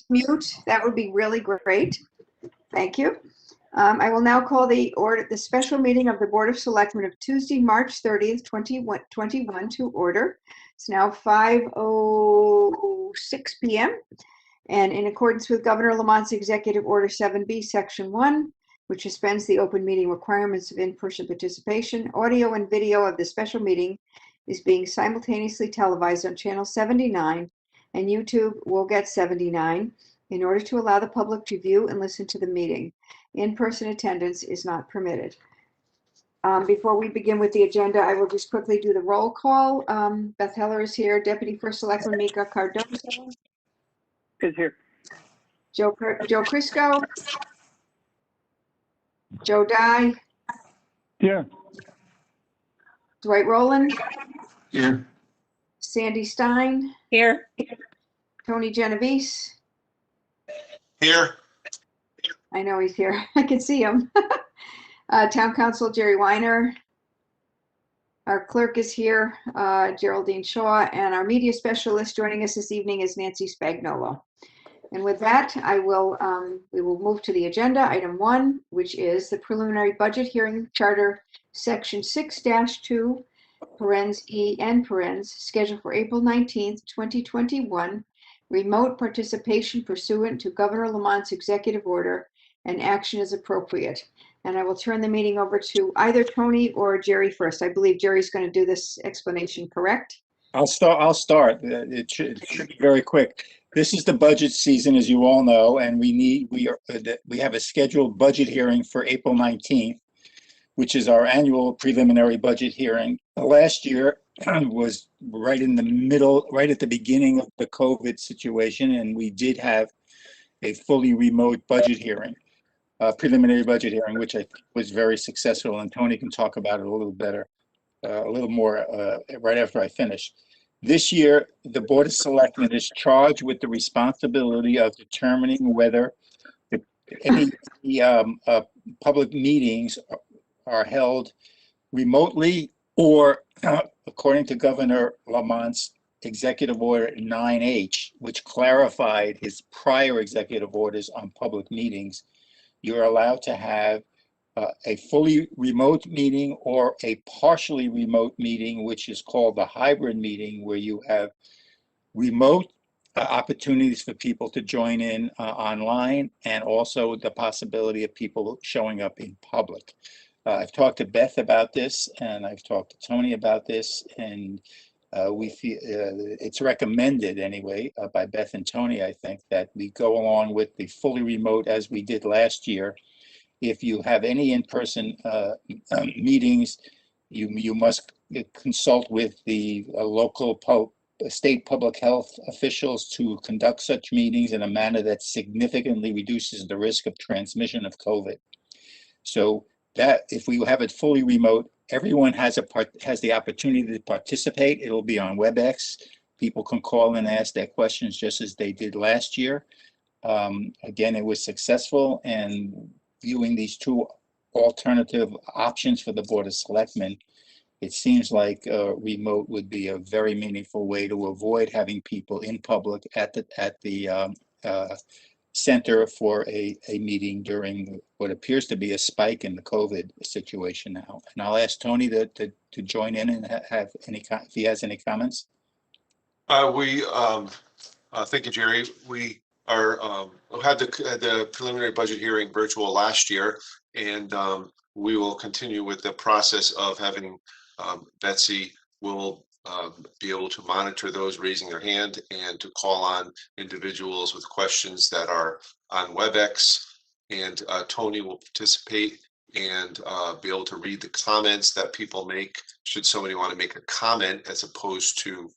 mute, that would be really great. Thank you. I will now call the special meeting of the Board of Selectmen of Tuesday, March 30th, 2021 to order. It's now 5:06 p.m. And in accordance with Governor Lamont's Executive Order 7B, Section 1, which suspends the open meeting requirements of in-person participation, audio and video of the special meeting is being simultaneously televised on Channel 79, and YouTube will get 79 in order to allow the public to view and listen to the meeting. In-person attendance is not permitted. Before we begin with the agenda, I will just quickly do the roll call. Beth Heller is here. Deputy First Selectman Mika Cardozo is here. Joe Crisco, Joe Dye, Here. Dwight Rowland, Here. Sandy Stein, Here. Tony Genovese. Here. I know he's here. I can see him. Town Council Jerry Weiner. Our clerk is here, Geraldine Shaw, and our media specialist joining us this evening is Nancy Spagnolo. And with that, we will move to the agenda. Item 1, which is the preliminary budget hearing, Charter Section 6-2, parens E and parens, scheduled for April 19th, 2021, remote participation pursuant to Governor Lamont's executive order, and action is appropriate. And I will turn the meeting over to either Tony or Jerry first. I believe Jerry's going to do this explanation, correct? I'll start. It should be very quick. This is the budget season, as you all know, and we have a scheduled budget hearing for April 19th, which is our annual preliminary budget hearing. Last year was right in the middle, right at the beginning of the COVID situation, and we did have a fully remote budget hearing, preliminary budget hearing, which I think was very successful, and Tony can talk about it a little better, a little more right after I finish. This year, the Board of Selectmen is charged with the responsibility of determining whether any public meetings are held remotely or, according to Governor Lamont's Executive Order 9H, which clarified his prior executive orders on public meetings, you're allowed to have a fully remote meeting or a partially remote meeting, which is called the hybrid meeting, where you have remote opportunities for people to join in online, and also the possibility of people showing up in public. I've talked to Beth about this, and I've talked to Tony about this, and we feel it's recommended anyway by Beth and Tony, I think, that we go along with the fully remote as we did last year. If you have any in-person meetings, you must consult with the local state public health officials to conduct such meetings in a manner that significantly reduces the risk of transmission of COVID. So that if we have it fully remote, everyone has the opportunity to participate. It'll be on WebEx. People can call and ask their questions just as they did last year. Again, it was successful, and viewing these two alternative options for the Board of Selectmen, it seems like remote would be a very meaningful way to avoid having people in public at the center for a meeting during what appears to be a spike in the COVID situation now. And I'll ask Tony to join in and have if he has any comments. Thank you, Jerry. We had the preliminary budget hearing virtual last year, and we will continue with the process of having Betsy will be able to monitor those raising their hand and to call on individuals with questions that are on WebEx, and Tony will participate and be able to read the comments that people make should somebody want to make a comment, as opposed to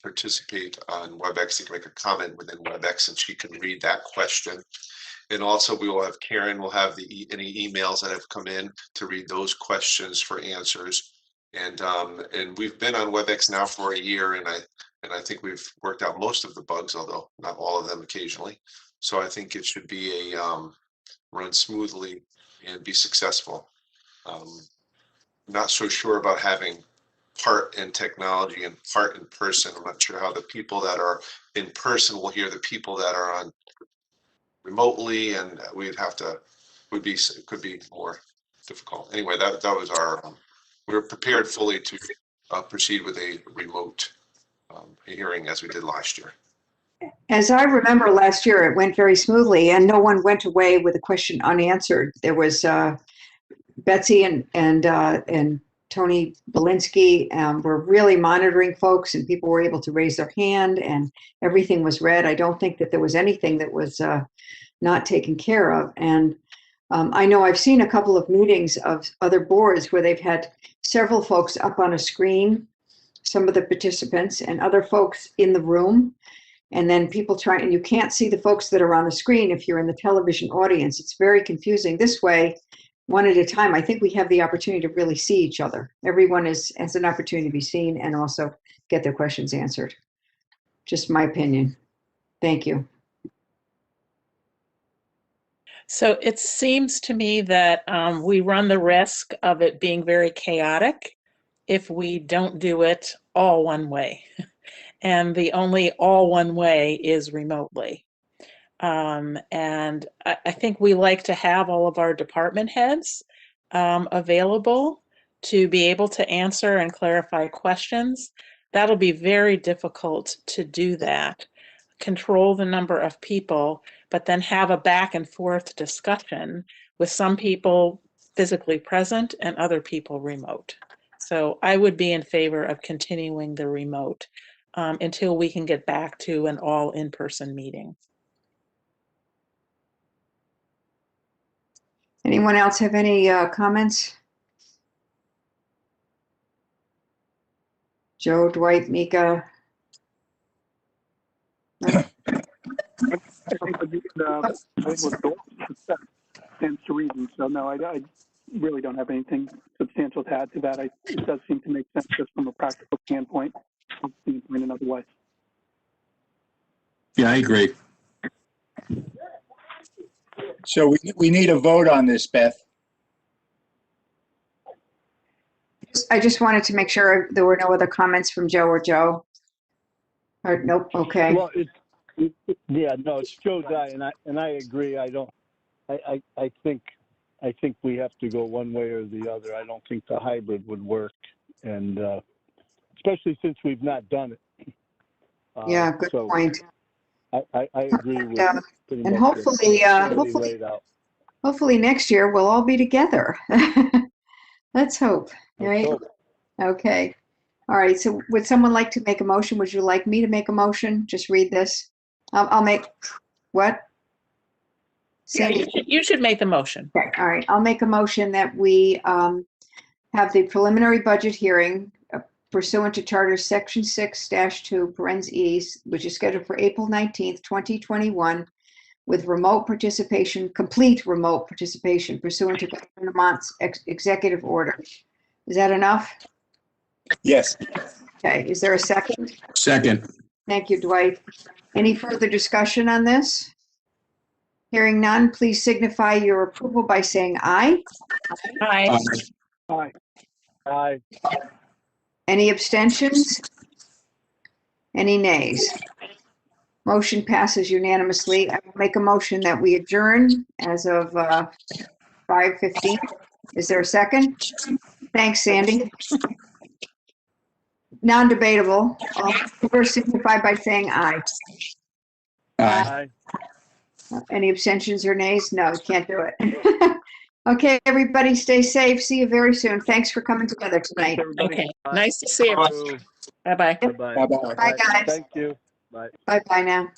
participate on WebEx. They can make a comment within WebEx and she can read that question. And also we will have Karen will have any emails that have come in to read those questions for answers. And we've been on WebEx now for a year, and I think we've worked out most of the bugs, although not all of them occasionally. So I think it should be a run smoothly and be successful. Not so sure about having part in technology and part in person. I'm not sure how the people that are in person, we'll hear the people that are on remotely, and could be more difficult. Anyway, that was we were prepared fully to proceed with a remote hearing as we did last year. As I remember last year, it went very smoothly and no one went away with a question unanswered. There was Betsy and Tony Belinsky were really monitoring folks, and people were able to raise their hand and everything was read. I don't think that there was anything that was not taken care of. And I know I've seen a couple of meetings of other boards where they've had several folks up on a screen, some of the participants, and other folks in the room. And then people try, and you can't see the folks that are on the screen if you're in the television audience. It's very confusing. This way, one at a time, I think we have the opportunity to really see each other. Everyone has an opportunity to be seen and also get their questions answered. Just my opinion. Thank you. So it seems to me that we run the risk of it being very chaotic if we don't do it all one way. And the only all one way is remotely. And I think we like to have all of our department heads available to be able to answer and clarify questions. That'll be very difficult to do that. Control the number of people, but then have a back and forth discussion with some people physically present and other people remote. So I would be in favor of continuing the remote until we can get back to an all in-person meeting. Anyone else have any comments? Joe, Dwight, Mika? I think with the stands to reason. So no, I really don't have anything substantial to add to that. It does seem to make sense just from a practical standpoint in another way. Yeah, I agree. So we need a vote on this, Beth. I just wanted to make sure there were no other comments from Joe or Joe. Or, nope, okay. Well, yeah, no, it's Joe's eye, and I agree. I think we have to go one way or the other. I don't think the hybrid would work, and especially since we've not done it. Yeah, good point. I agree with pretty much and hopefully, laid out. Hopefully next year we'll all be together. Let's hope, right? Okay. All right. So would someone like to make a motion? Would you like me to make a motion? Just read this. I'll make what? Yeah, you should make the motion. Okay. All right. I'll make a motion that we have the preliminary budget hearing pursuant to Charter Section 6-2, parens E, which is scheduled for April 19th, 2021, with remote participation, complete remote participation pursuant to Governor Lamont's executive order. Is that enough? Yes. Okay. Is there a second? Second. Thank you, Dwight. Any further discussion on this? Hearing none, please signify your approval by saying aye. Aye. Aye. Aye. Any abstentions? Any nays? Motion passes unanimously. I will make a motion that we adjourn as of 5:15. Is there a second? Thanks, Sandy. Non-debatable. All in favor signify by saying aye. Aye. Any abstentions or nays? No, can't do it. Okay, everybody stay safe. See you very soon. Thanks for coming together tonight. Okay. Nice to see you. Bye-bye. Bye-bye. Bye-bye. Bye, guys. Thank you. Bye. Bye-bye now.